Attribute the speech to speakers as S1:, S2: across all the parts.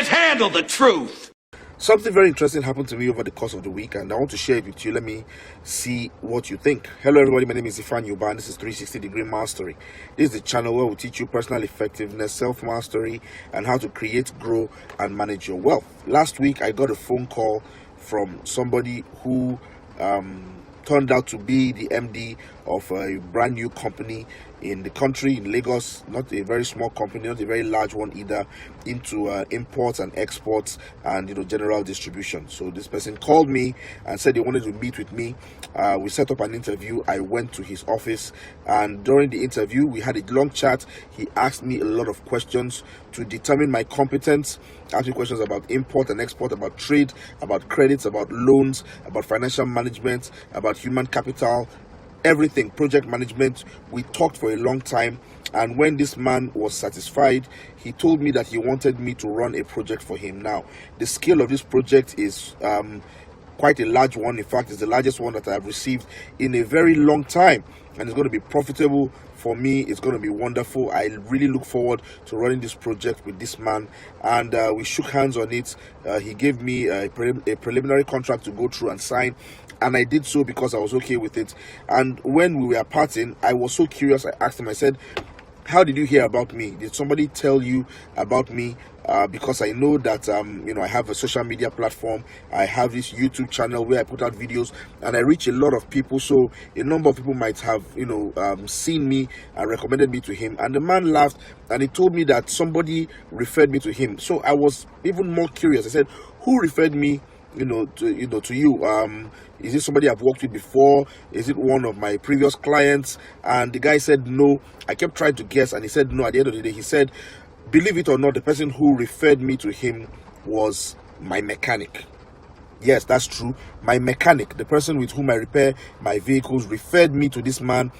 S1: can't handle the truth.
S2: Something very interesting happened to me over the course of the week, and I want to share it with you. Let me see what you think. Hello everybody, my name is Ifan Yuba, and this is 360-degree Mastery. This is the channel where we teach you personal effectiveness, self-mastery, and how to create, grow, and manage your wealth. Last week, I got a phone call from somebody who turned out to be the MD of a brand new company in the country, in Lagos. Not a very small company, not a very large one either, into imports and exports and general distribution. So this person called me and said they wanted to meet with me. We set up an interview. I went to his office, and during the interview we had a long chat. He asked me a lot of questions to determine my competence. Asked me questions about import and export, about trade, about credits, about loans, about financial management, about human capital, everything, project management. We talked for a long time, and when this man was satisfied, he told me that he wanted me to run a project for him. Now, the scale of this project is quite a large one. In fact, it's the largest one that I've received in a very long time, and it's going to be profitable for me. It's going to be wonderful. I really look forward to running this project with this man, and we shook hands on it. He gave me a preliminary contract to go through and sign, and I did so because I was okay with it. And when we were parting, I was so curious. I asked him, I said, how did you hear about me? Did somebody tell you about me? Because I know that I have a social media platform. I have this YouTube channel where I put out videos, and I reach a lot of people. So a number of people might have seen me and recommended me to him. And the man laughed, and he told me that somebody referred me to him. So I was even more curious. I said, who referred me to you? Is it somebody I've worked with before? Is it one of my previous clients? And the guy said no. I kept trying to guess, and he said no. At the end of the day, he said, believe it or not, the person who referred me to him was my mechanic. Yes, that's true. My mechanic, the person with whom I repair my vehicles, referred me to this man.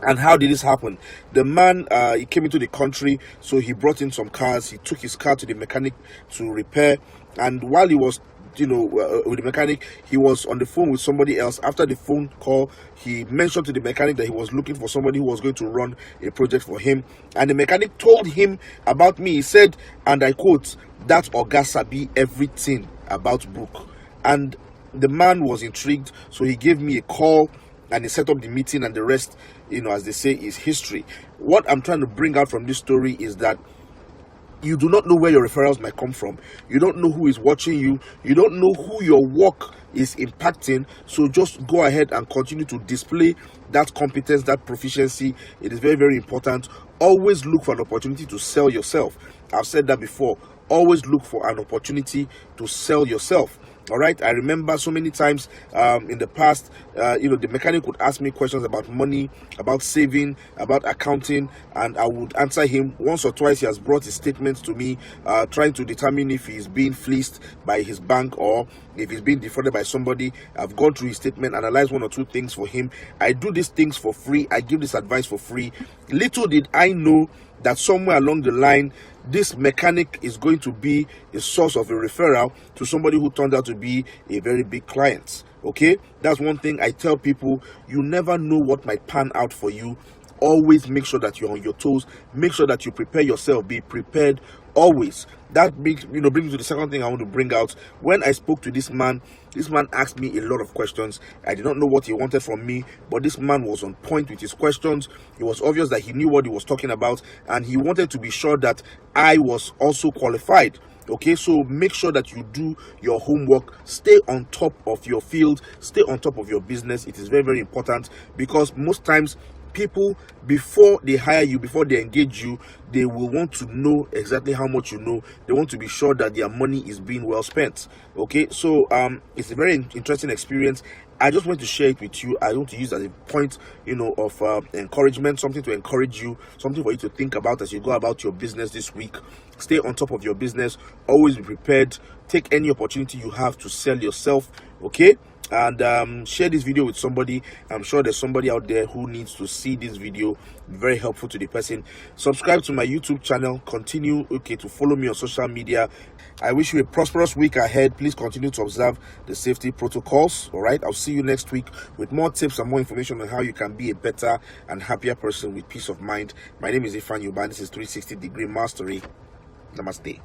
S2: And how did this happen? The man, he came into the country, so he brought in some cars. He took his car to the mechanic to repair, and while he was with the mechanic, he was on the phone with somebody else. After the phone call, he mentioned to the mechanic that he was looking for somebody who was going to run a project for him, and the mechanic told him about me. He said, and I quote, that Oga sabi everything about book. And the man was intrigued, so he gave me a call and he set up the meeting, and the rest, as they say, is history. What I'm trying to bring out from this story is that you do not know where your referrals might come from. You don't know who is watching you. You don't know who your work is impacting. So just go ahead and continue to display that competence, that proficiency. It is very, very important. Always look for an opportunity to sell yourself. I've said that before. Always look for an opportunity to sell yourself. All right. I remember so many times in the past, the mechanic would ask me questions about money, about saving, about accounting, and I would answer him. Once or twice, he has brought his statements to me, trying to determine if he's being fleeced by his bank or if he's being defrauded by somebody. I've gone through his statement, analyzed one or two things for him. I do these things for free. I give this advice for free. Little did I know that somewhere along the line, this mechanic is going to be a source of a referral to somebody who turned out to be a very big client. Okay, that's one thing I tell people. You never know what might pan out for you. Always make sure that you're on your toes. Make sure that you prepare yourself. Be prepared always. That brings me to the second thing I want to bring out. When I spoke to this man asked me a lot of questions. I did not know what he wanted from me, but this man was on point with his questions. It was obvious that he knew what he was talking about, and he wanted to be sure that I was also qualified. Okay, so make sure that you do your homework. Stay on top of your field. Stay on top of your business. It is very, very important, because most times people, before they hire you, before they engage you, they will want to know exactly how much you know. They want to be sure that their money is being well spent. Okay, so it's a very interesting experience. I just want to share it with you. I want to use it as a point, of encouragement, something to encourage you, something for you to think about as you go about your business this week. Stay on top of your business. Always be prepared. Take any opportunity you have to sell yourself. Okay, and share this video with somebody. I'm sure there's somebody out there who needs to see this video. Very helpful to the person. Subscribe to my YouTube channel. Continue to follow me on social media. I wish you a prosperous week ahead. Please continue to observe the safety protocols. All right, I'll see you next week with more tips and more information on how you can be a better and happier person with peace of mind. My name is Ifan Yuba. This is 360 Degree Mastery. Namaste.